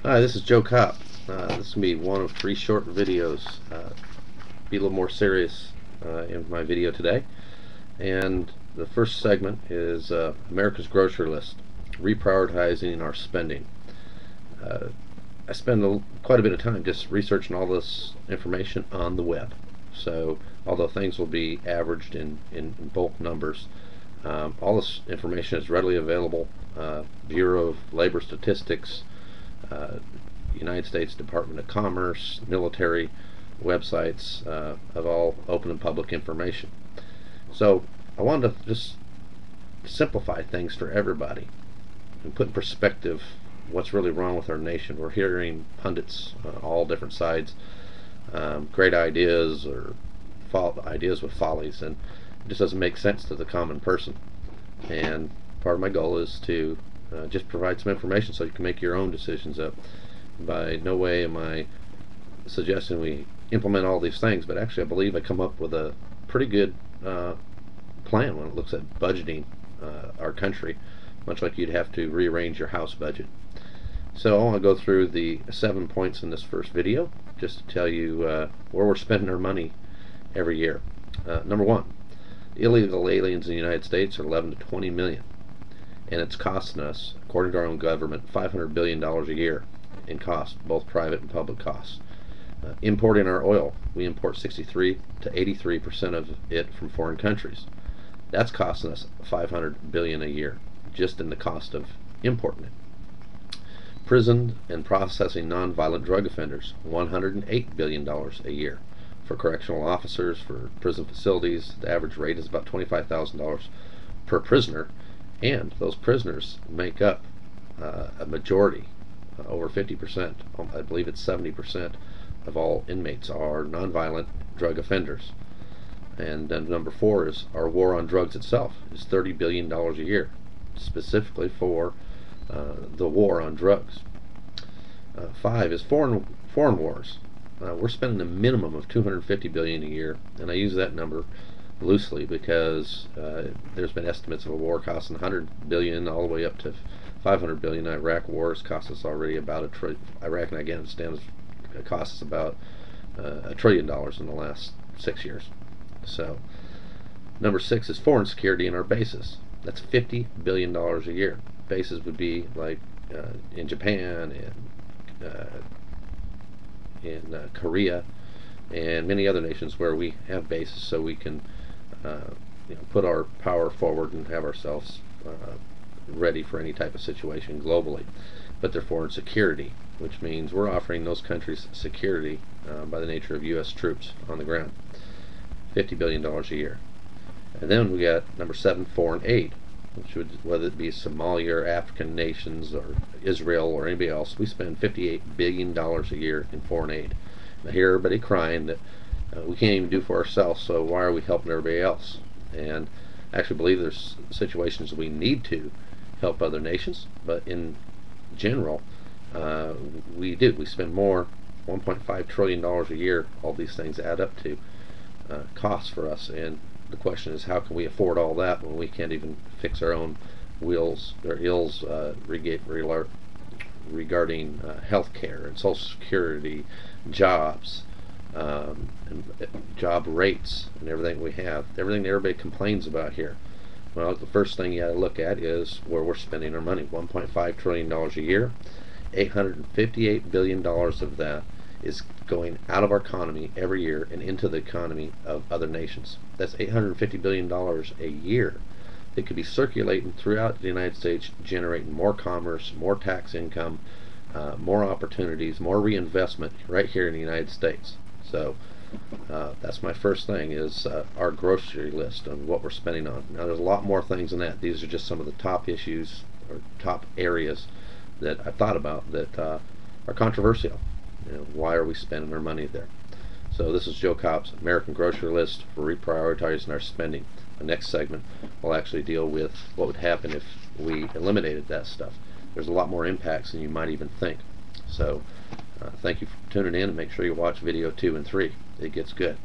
Hi, this is Joe Kopp. This is going to be one of three short videos. Be a little more serious in my video today. And the first segment is America's grocery list, reprioritizing our spending. Uh, I spend quite a bit of time just researching all this information on the web. So, although things will be averaged in bulk numbers, all this information is readily available. Bureau of Labor Statistics, uh, United States Department of Commerce, military websites of all open and public information. So I wanted to just simplify things for everybody and put in perspective what's really wrong with our nation. We're hearing pundits, all different sides, great ideas or ideas with follies, and it just doesn't make sense to the common person. And part of my goal is to just provide some information so you can make your own decisions up. By no way am I suggesting we implement all these things, but actually I believe I come up with a pretty good plan when it looks at budgeting our country, much like you'd have to rearrange your house budget. So I want to go through the 7 points in this first video just to tell you where we're spending our money every year. Number one, illegal aliens in the United States are 11 to 20 million, and it's costing us, according to our own government, $500 billion a year in cost, both private and public costs. Importing our oil, we import 63 to 83% of it from foreign countries. That's costing us $500 billion a year just in the cost of importing it. Prison and processing nonviolent drug offenders, $108 billion a year. For correctional officers, for prison facilities, the average rate is about $25,000 per prisoner, and those prisoners make up a majority, over 50%, I believe it's 70% of all inmates are nonviolent drug offenders. And then number four is our war on drugs itself is $30 billion a year, specifically for the war on drugs. Five is foreign wars. We're spending a minimum of $250 billion a year, and I use that number loosely because there's been estimates of a war costing $100 billion all the way up to $500 billion. Iraq war has cost us already about Iraq and Afghanistan has cost us about $1 trillion in the last 6 years. So, number six is foreign security in our bases. That's $50 billion a year. Bases would be like in Japan and in Korea and many other nations where we have bases, so we can put our power forward and have ourselves ready for any type of situation globally. But they're foreign security, which means we're offering those countries security by the nature of U.S. troops on the ground. $50 billion a year. And then we got number seven, foreign aid, which would, whether it be Somalia or African nations or Israel or anybody else, we spend $58 billion a year in foreign aid. And I hear everybody crying that we can't even do for ourselves, so why are we helping everybody else? And I actually believe there's situations we need to help other nations, but in general, we do. We spend more, $1.5 trillion a year. All these things add up to costs for us, and the question is, how can we afford all that when we can't even fix our own wheels or ills regarding health care and Social Security, jobs, and job rates, and everything we have, everything that everybody complains about here. Well, the first thing you got to look at is where we're spending our money. $1.5 trillion a year, $858 billion of that is going out of our economy every year and into the economy of other nations. That's $850 billion a year that could be circulating throughout the United States, generating more commerce, more tax income, more opportunities, more reinvestment right here in the United States. So that's my first thing, is our grocery list of what we're spending on. Now there's a lot more things than that. These are just some of the top issues or top areas that I thought about that are controversial. Why are we spending our money there? So this is Joe Kopp's American Grocery List for reprioritizing our spending. The next segment will actually deal with what would happen if we eliminated that stuff. There's a lot more impacts than you might even think. So thank you for tuning in, and make sure you watch video 2 and 3. It gets good.